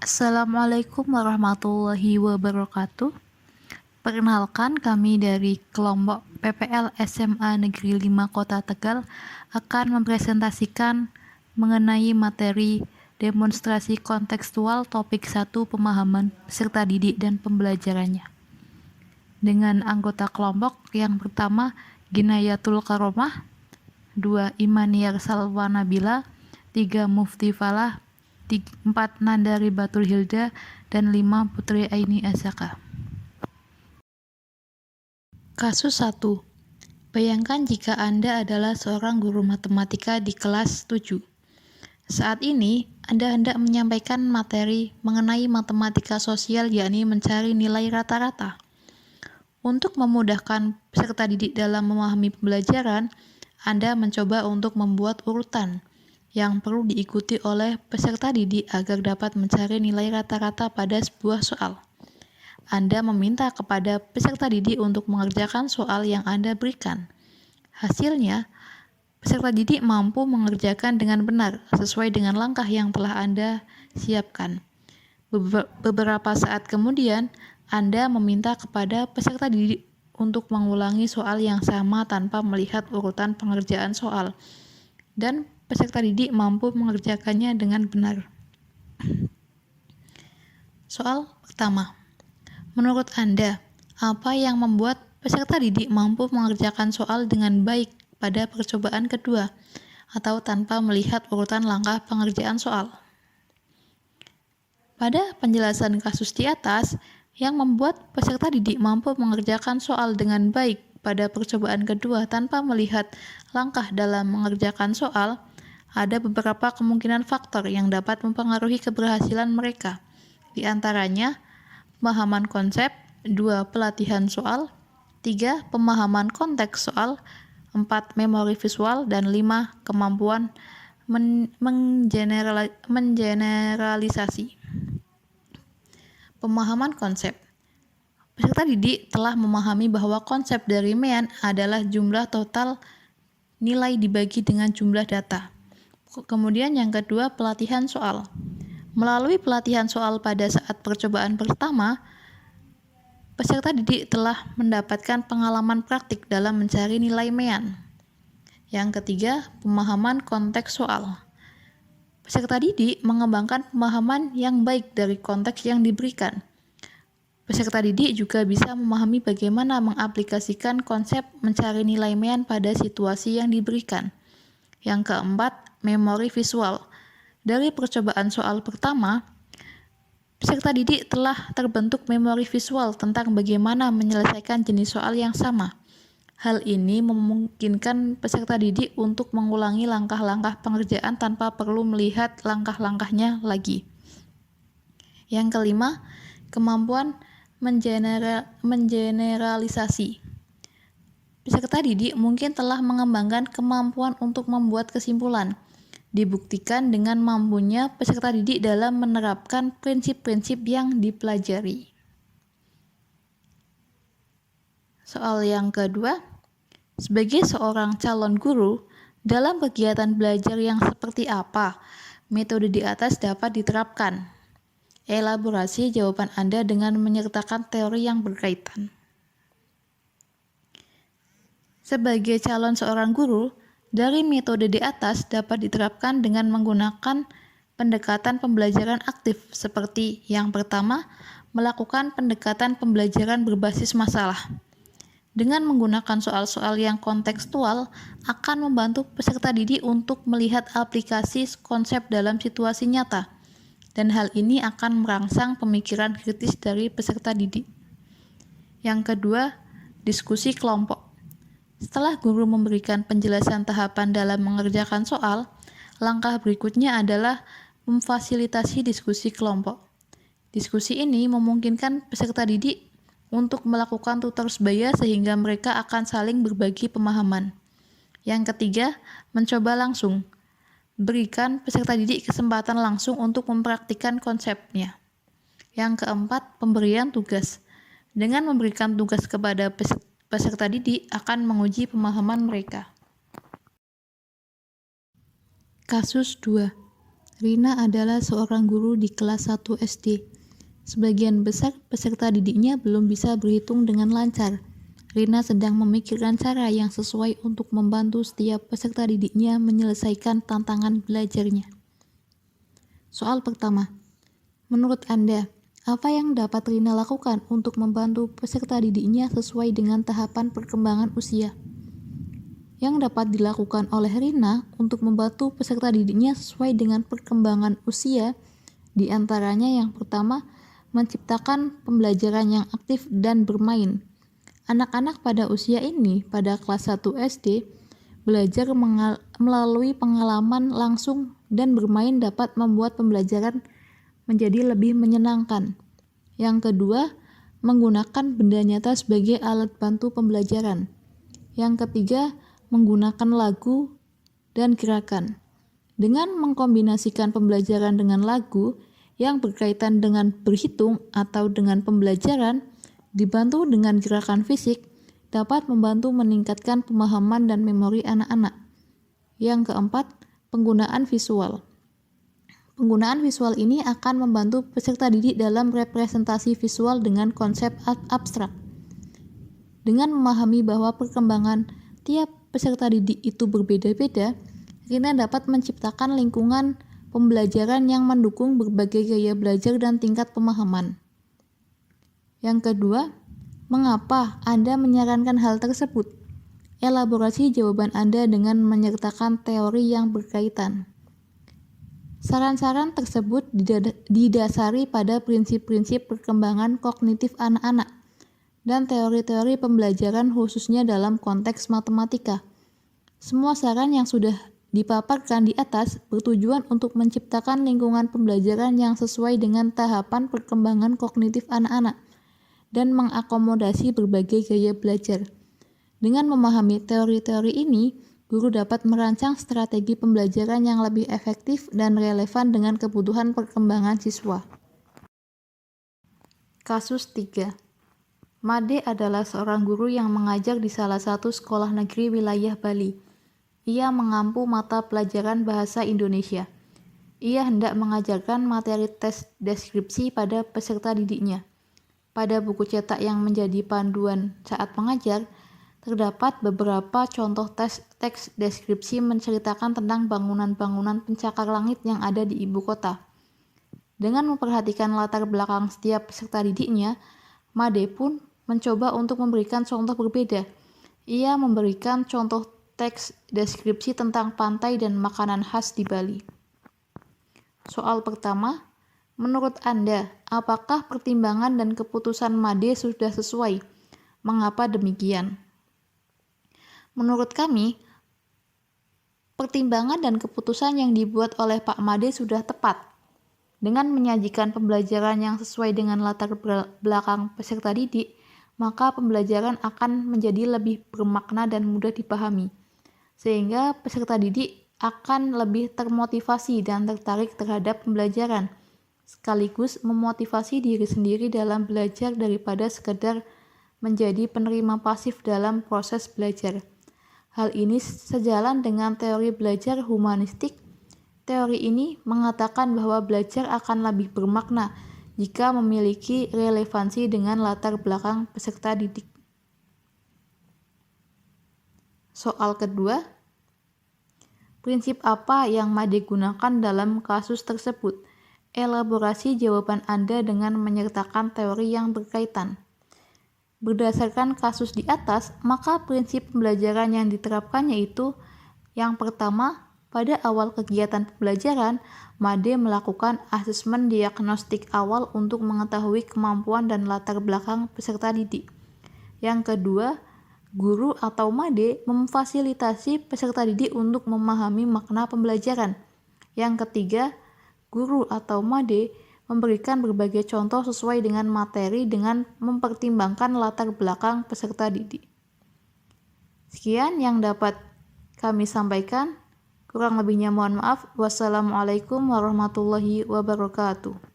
Assalamualaikum warahmatullahi wabarakatuh. Perkenalkan, kami dari kelompok PPL SMA Negeri 5 Kota Tegal akan mempresentasikan mengenai materi demonstrasi kontekstual topik 1 pemahaman peserta didik dan pembelajarannya. Dengan anggota kelompok yang pertama Ginayatul Karomah, 2 Imaniyar Salwa Nabila, 3 Mufti Falah, 4 Nandari Batul Hilda, dan 5 Putri Aini Azaka. Kasus 1. Bayangkan jika Anda adalah seorang guru matematika di kelas 7. Saat ini, Anda hendak menyampaikan materi mengenai matematika sosial, yakni mencari nilai rata-rata. Untuk memudahkan peserta didik dalam memahami pembelajaran, Anda mencoba untuk membuat urutan yang perlu diikuti oleh peserta didik agar dapat mencari nilai rata-rata pada sebuah soal. Anda meminta kepada peserta didik untuk mengerjakan soal yang Anda berikan. Hasilnya, peserta didik mampu mengerjakan dengan benar sesuai dengan langkah yang telah Anda siapkan. Beberapa saat kemudian, Anda meminta kepada peserta didik untuk mengulangi soal yang sama tanpa melihat urutan pengerjaan soal, dan peserta didik mampu mengerjakannya dengan benar. Soal pertama. Menurut Anda, apa yang membuat peserta didik mampu mengerjakan soal dengan baik pada percobaan kedua, atau tanpa melihat urutan langkah pengerjaan soal? Pada penjelasan kasus di atas, yang membuat peserta didik mampu mengerjakan soal dengan baik pada percobaan kedua tanpa melihat langkah dalam mengerjakan soal, ada beberapa kemungkinan faktor yang dapat mempengaruhi keberhasilan mereka. Di antaranya, pemahaman konsep, 2 pelatihan soal, 3 pemahaman konteks soal, 4 memori visual, dan 5 kemampuan mengeneralisasi. Pemahaman konsep. Peserta didik telah memahami bahwa konsep dari MEAN adalah jumlah total nilai dibagi dengan jumlah data. Kemudian yang kedua, pelatihan soal. Melalui pelatihan soal pada saat percobaan pertama, peserta didik telah mendapatkan pengalaman praktik dalam mencari nilai MEAN. Yang ketiga, pemahaman konteks soal. Peserta didik mengembangkan pemahaman yang baik dari konteks yang diberikan. Peserta didik juga bisa memahami bagaimana mengaplikasikan konsep mencari nilai MEAN pada situasi yang diberikan. Yang keempat, memori visual. Dari percobaan soal pertama, peserta didik telah terbentuk memori visual tentang bagaimana menyelesaikan jenis soal yang sama. Hal ini memungkinkan peserta didik untuk mengulangi langkah-langkah pengerjaan tanpa perlu melihat langkah-langkahnya lagi. Yang kelima, kemampuan mengeneralisasi. Peserta didik mungkin telah mengembangkan kemampuan untuk membuat kesimpulan. Dibuktikan dengan mampunya peserta didik dalam menerapkan prinsip-prinsip yang dipelajari. Soal yang kedua, sebagai seorang calon guru, dalam kegiatan belajar yang seperti apa metode di atas dapat diterapkan? Elaborasi jawaban Anda dengan menyertakan teori yang berkaitan. Sebagai calon seorang guru, dari metode di atas dapat diterapkan dengan menggunakan pendekatan pembelajaran aktif seperti yang pertama, melakukan pendekatan pembelajaran berbasis masalah. Dengan menggunakan soal-soal yang kontekstual akan membantu peserta didik untuk melihat aplikasi konsep dalam situasi nyata, dan hal ini akan merangsang pemikiran kritis dari peserta didik. Yang kedua, diskusi kelompok. Setelah guru memberikan penjelasan tahapan dalam mengerjakan soal, langkah berikutnya adalah memfasilitasi diskusi kelompok. Diskusi ini memungkinkan peserta didik untuk melakukan tutor sebaya sehingga mereka akan saling berbagi pemahaman. Yang ketiga, mencoba langsung. Berikan peserta didik kesempatan langsung untuk mempraktikkan konsepnya. Yang keempat, pemberian tugas. Dengan memberikan tugas kepada peserta didik akan menguji pemahaman mereka. Kasus 2. Rina adalah seorang guru di kelas 1 SD. Sebagian besar peserta didiknya belum bisa berhitung dengan lancar. Rina sedang memikirkan cara yang sesuai untuk membantu setiap peserta didiknya menyelesaikan tantangan belajarnya. Soal pertama, menurut Anda, apa yang dapat Rina lakukan untuk membantu peserta didiknya sesuai dengan tahapan perkembangan usia? Yang dapat dilakukan oleh Rina untuk membantu peserta didiknya sesuai dengan perkembangan usia, diantaranya yang pertama, menciptakan pembelajaran yang aktif dan bermain. Anak-anak pada usia ini, pada kelas 1 SD, belajar melalui pengalaman langsung dan bermain dapat membuat pembelajaran menjadi lebih menyenangkan. Yang kedua, menggunakan benda nyata sebagai alat bantu pembelajaran. Yang ketiga, menggunakan lagu dan gerakan. Dengan mengkombinasikan pembelajaran dengan lagu yang berkaitan dengan berhitung atau dengan pembelajaran, dibantu dengan gerakan fisik, dapat membantu meningkatkan pemahaman dan memori anak-anak. Yang keempat, penggunaan visual. Penggunaan visual ini akan membantu peserta didik dalam representasi visual dengan konsep abstrak. Dengan memahami bahwa perkembangan tiap peserta didik itu berbeda-beda, Rina dapat menciptakan lingkungan pembelajaran yang mendukung berbagai gaya belajar dan tingkat pemahaman. Yang kedua, mengapa Anda menyarankan hal tersebut? Elaborasi jawaban Anda dengan menyertakan teori yang berkaitan. Saran-saran tersebut didasari pada prinsip-prinsip perkembangan kognitif anak-anak dan teori-teori pembelajaran khususnya dalam konteks matematika. Semua saran yang sudah dipaparkan di atas bertujuan untuk menciptakan lingkungan pembelajaran yang sesuai dengan tahapan perkembangan kognitif anak-anak dan mengakomodasi berbagai gaya belajar. Dengan memahami teori-teori ini, guru dapat merancang strategi pembelajaran yang lebih efektif dan relevan dengan kebutuhan perkembangan siswa. Kasus 3. Made adalah seorang guru yang mengajar di salah satu sekolah negeri wilayah Bali. Ia mengampu mata pelajaran bahasa Indonesia. Ia hendak mengajarkan materi tes deskripsi pada peserta didiknya. Pada buku cetak yang menjadi panduan saat mengajar, terdapat beberapa contoh teks deskripsi menceritakan tentang bangunan-bangunan pencakar langit yang ada di ibu kota. Dengan memperhatikan latar belakang setiap peserta didiknya, Made pun mencoba untuk memberikan contoh berbeda. Ia memberikan contoh teks deskripsi tentang pantai dan makanan khas di Bali. Soal pertama, menurut Anda, apakah pertimbangan dan keputusan Made sudah sesuai? Mengapa demikian? Menurut kami, pertimbangan dan keputusan yang dibuat oleh Pak Made sudah tepat. Dengan menyajikan pembelajaran yang sesuai dengan latar belakang peserta didik, maka pembelajaran akan menjadi lebih bermakna dan mudah dipahami, sehingga peserta didik akan lebih termotivasi dan tertarik terhadap pembelajaran, sekaligus memotivasi diri sendiri dalam belajar daripada sekedar menjadi penerima pasif dalam proses belajar. Hal ini sejalan dengan teori belajar humanistik. Teori ini mengatakan bahwa belajar akan lebih bermakna jika memiliki relevansi dengan latar belakang peserta didik. Soal kedua, prinsip apa yang Made gunakan dalam kasus tersebut? Elaborasi jawaban Anda dengan menyertakan teori yang berkaitan. Berdasarkan kasus di atas, maka prinsip pembelajaran yang diterapkannya itu, yang pertama, pada awal kegiatan pembelajaran, Made melakukan asesmen diagnostik awal untuk mengetahui kemampuan dan latar belakang peserta didik. Yang kedua, guru atau Made memfasilitasi peserta didik untuk memahami makna pembelajaran. Yang ketiga, guru atau Made memberikan berbagai contoh sesuai dengan materi dengan mempertimbangkan latar belakang peserta didik. Sekian yang dapat kami sampaikan. Kurang lebihnya mohon maaf. Wassalamualaikum warahmatullahi wabarakatuh.